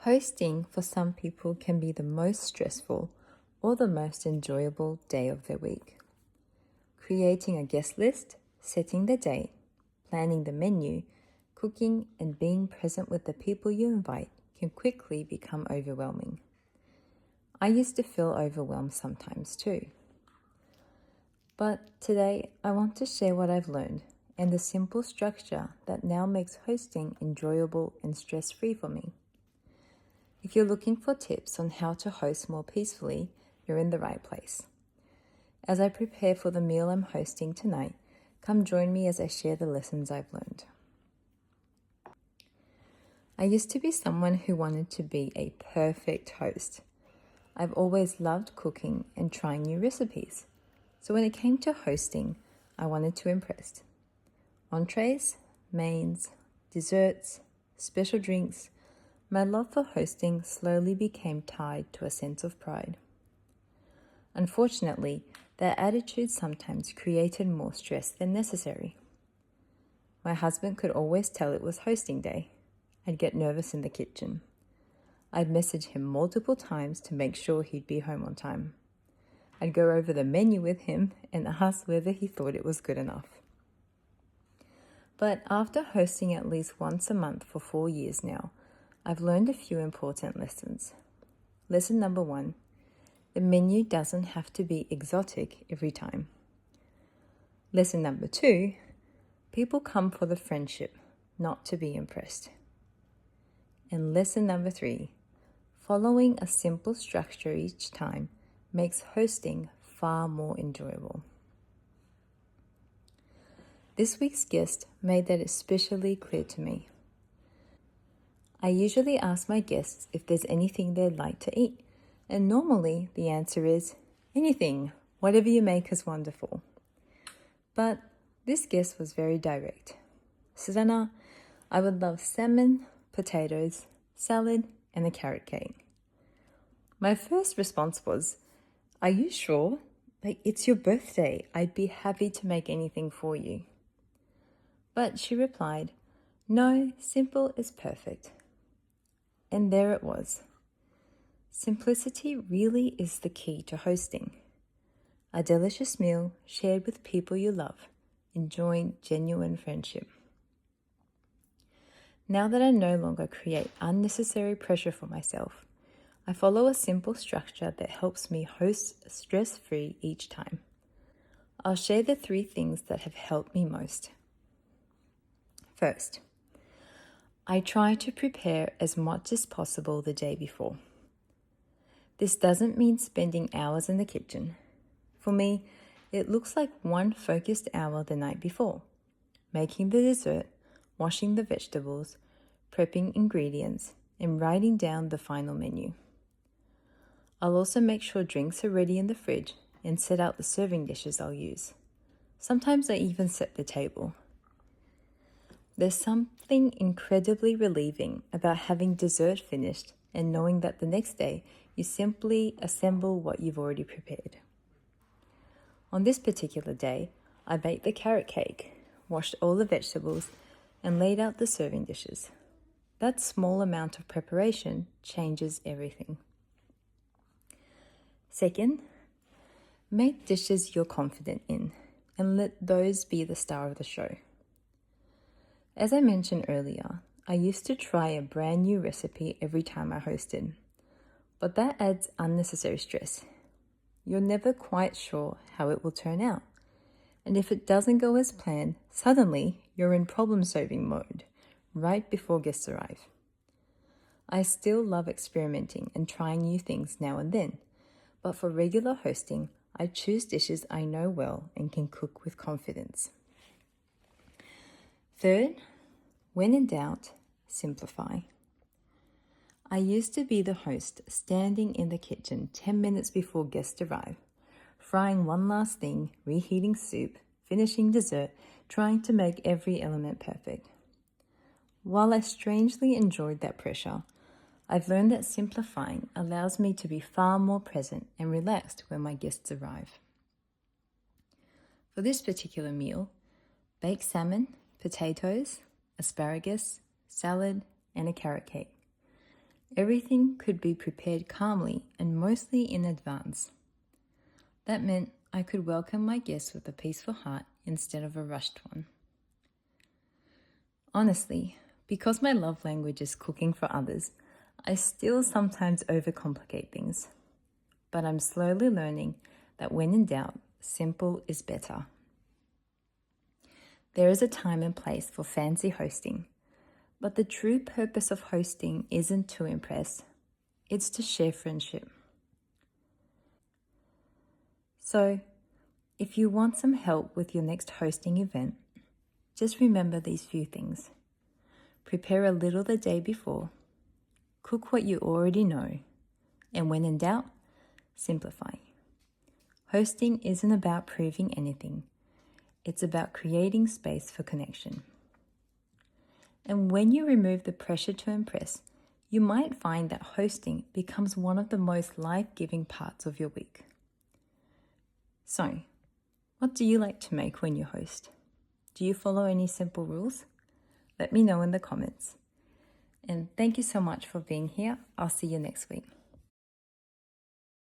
Hosting for some people can be the most stressful or the most enjoyable day of their week. Creating a guest list, setting the date, planning the menu, cooking, and being present with the people you invite can quickly become overwhelming. I used to feel overwhelmed sometimes too. But today, I want to share what I've learned and the simple structure that now makes hosting enjoyable and stress-free for me. If you're looking for tips on how to host more peacefully, you're in the right place. As I prepare for the meal I'm hosting tonight, come join me as I share the lessons I've learned. I used to be someone who wanted to be a perfect host. I've always loved cooking and trying new recipes. So when it came to hosting, I wanted to impress. Entrees, mains, desserts, special drinks, my love for hosting slowly became tied to a sense of pride. Unfortunately, that attitude sometimes created more stress than necessary. My husband could always tell it was hosting day. I'd get nervous in the kitchen. I'd message him multiple times to make sure he'd be home on time. I'd go over the menu with him and ask whether he thought it was good enough. But after hosting at least once a month for 4 years now, I've learned a few important lessons. Lesson number 1, the menu doesn't have to be exotic every time. Lesson number 2, people come for the friendship, not to be impressed. And lesson number 3, following a simple structure each time makes hosting far more enjoyable. This week's guest made that especially clear to me. I usually ask my guests if there's anything they'd like to eat, and normally the answer is anything, whatever you make is wonderful. But this guest was very direct. Susanna, I would love salmon, potatoes, salad, and a carrot cake. My first response was, are you sure? It's your birthday. I'd be happy to make anything for you. But she replied, no, simple is perfect. And there it was. Simplicity really is the key to hosting. A delicious meal shared with people you love, enjoying genuine friendship. Now that I no longer create unnecessary pressure for myself, I follow a simple structure that helps me host stress-free each time. I'll share the 3 things that have helped me most. First, I try to prepare as much as possible the day before. This doesn't mean spending hours in the kitchen. For me, it looks like one focused hour the night before, making the dessert, washing the vegetables, prepping ingredients, and writing down the final menu. I'll also make sure drinks are ready in the fridge and set out the serving dishes I'll use. Sometimes I even set the table. There's something incredibly relieving about having dessert finished and knowing that the next day you simply assemble what you've already prepared. On this particular day, I baked the carrot cake, washed all the vegetables, and laid out the serving dishes. That small amount of preparation changes everything. Second, make dishes you're confident in and let those be the star of the show. As I mentioned earlier, I used to try a brand new recipe every time I hosted, but that adds unnecessary stress. You're never quite sure how it will turn out, and if it doesn't go as planned, suddenly you're in problem-solving mode right before guests arrive. I still love experimenting and trying new things now and then, but for regular hosting, I choose dishes I know well and can cook with confidence. Third, when in doubt, simplify. I used to be the host standing in the kitchen 10 minutes before guests arrive, frying one last thing, reheating soup, finishing dessert, trying to make every element perfect. While I strangely enjoyed that pressure, I've learned that simplifying allows me to be far more present and relaxed when my guests arrive. For this particular meal, baked salmon, potatoes, asparagus, salad, and a carrot cake. Everything could be prepared calmly and mostly in advance. That meant I could welcome my guests with a peaceful heart instead of a rushed one. Honestly, because my love language is cooking for others, I still sometimes overcomplicate things. But I'm slowly learning that when in doubt, simple is better. There is a time and place for fancy hosting, but the true purpose of hosting isn't to impress, it's to share friendship. So, if you want some help with your next hosting event, just remember these few things. Prepare a little the day before, cook what you already know, and when in doubt, simplify. Hosting isn't about proving anything, it's about creating space for connection. And when you remove the pressure to impress, you might find that hosting becomes one of the most life-giving parts of your week. So, what do you like to make when you host? Do you follow any simple rules? Let me know in the comments. And thank you so much for being here. I'll see you next week.